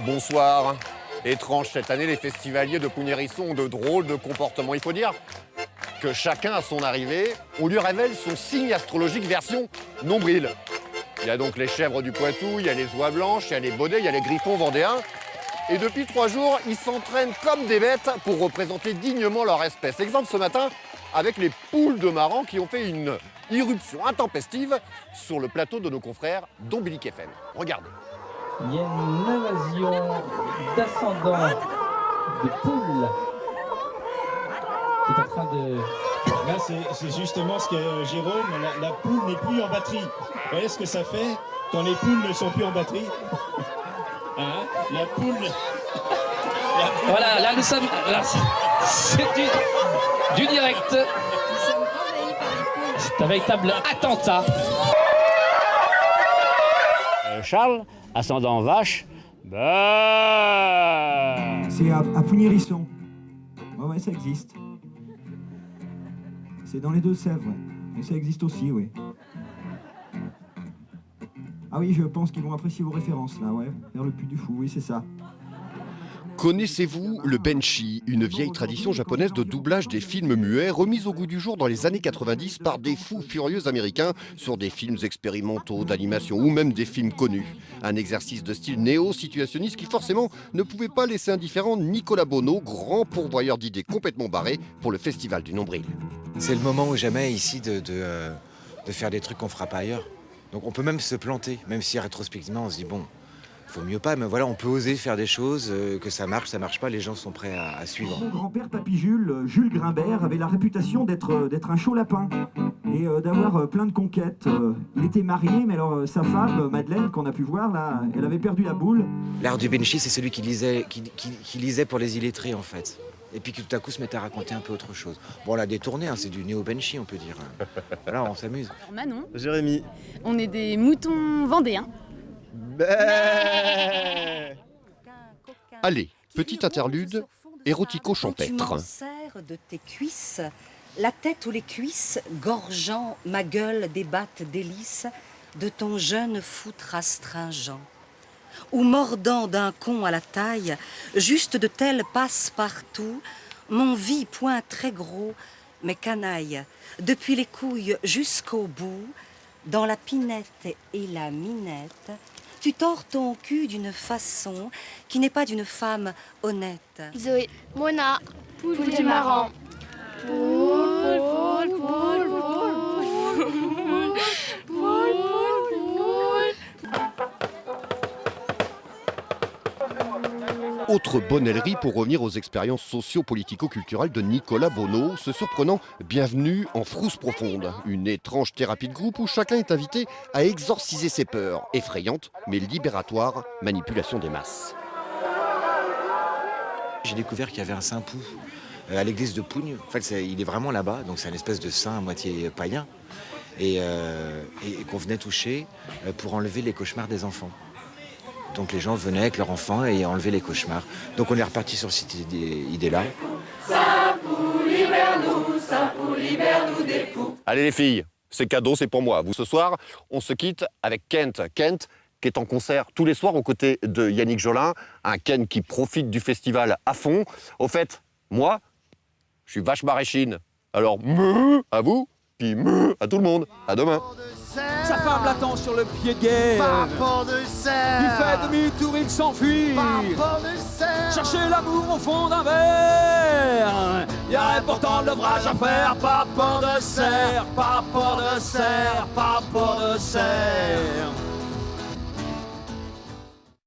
Bonsoir. Étrange cette année, les festivaliers de Pougnérisson ont de drôles de comportements. Il faut dire que chacun à son arrivée, on lui révèle son signe astrologique version nombril. Il y a donc les chèvres du Poitou, il y a les oies blanches, il y a les baudets, il y a les griffons vendéens. Et depuis 3 jours, ils s'entraînent comme des bêtes pour représenter dignement leur espèce. Exemple ce matin avec les poules de Maran qui ont fait une irruption intempestive sur le plateau de nos confrères d'Ombilic FM. Regardez. Il y a une invasion d'ascendants de poules qui est en train de... Là, c'est justement ce que Jérôme, la poule n'est plus en batterie. Vous voyez ce que ça fait quand les poules ne sont plus en batterie? Hein? La poule... Voilà, là nous sommes... C'est du direct. C'est un véritable attentat. Charles, ascendant vache, bah... C'est à Pougnérisson. Ouais, ça existe. C'est dans les Deux-Sèvres, ouais. Mais ça existe aussi, oui. Ah oui, je pense qu'ils vont apprécier vos références, là, ouais. Vers le Puy du Fou, oui, c'est ça. Connaissez-vous le benshi, une vieille tradition japonaise de doublage des films muets remise au goût du jour dans les années 90 par des fous furieux américains sur des films expérimentaux, d'animation ou même des films connus. Un exercice de style néo-situationniste qui forcément ne pouvait pas laisser indifférent Nicolas Bonneau, grand pourvoyeur d'idées complètement barrées pour le Festival du Nombril. C'est le moment ou jamais ici de faire des trucs qu'on fera pas ailleurs. Donc on peut même se planter, même si rétrospectivement on se dit bon, faut mieux pas, mais voilà, on peut oser faire des choses, que ça marche pas, les gens sont prêts à suivre. Mon grand-père, Papy Jules, Jules Grimbert, avait la réputation d'être un chaud lapin et d'avoir plein de conquêtes. Il était marié, mais alors sa femme, Madeleine, qu'on a pu voir là, elle avait perdu la boule. L'art du benshi, c'est celui qui lisait pour les illettrés en fait. Et puis qui tout à coup se mettait à raconter un peu autre chose. Bon, on l'a détourné, hein, c'est du néo-benshi, on peut dire. Voilà, on s'amuse. Manon. Jérémy. On est des moutons vendéens. Allez, petit interlude érotico-champêtre. De tes cuisses, la tête ou les cuisses, gorgeant ma gueule débattent délices de ton jeune foutre astringent. Ou mordant d'un con à la taille, juste de tel passe-partout, mon vie point très gros, mais canaille, depuis les couilles jusqu'au bout, dans la pinette et la minette, tu tords ton cul d'une façon qui n'est pas d'une femme honnête. Zoé, Mona, poule du Maran. Poule, poule, poule, poule, poule, poule, Autre bonnellerie pour revenir aux expériences socio-politico-culturelles de Nicolas Bonneau, ce surprenant Bienvenue en frousse profonde, une étrange thérapie de groupe où chacun est invité à exorciser ses peurs, effrayantes mais libératoires, manipulation des masses. J'ai découvert qu'il y avait un saint Pou à l'église de Pougne. En fait, il est vraiment là-bas, donc c'est une espèce de saint à moitié païen, et qu'on venait toucher pour enlever les cauchemars des enfants. Donc les gens venaient avec leurs enfants et enlevaient les cauchemars. Donc on est reparti sur cette idée-là. Allez les filles, c'est cadeau, c'est pour moi. Vous ce soir, on se quitte avec Kent. Kent qui est en concert tous les soirs aux côtés de Yannick Jolin. Un Kent qui profite du festival à fond. Au fait, moi, je suis vache maraîchine. Alors, à vous, puis à tout le monde. À demain. Sa femme l'attend sur le pied de guerre. Il fait demi-tour, il s'enfuit. Chercher l'amour au fond d'un verre. Il y a pourtant de l'ouvrage à faire. Pas peur de serre, pas peur de serre, pas peur de serre.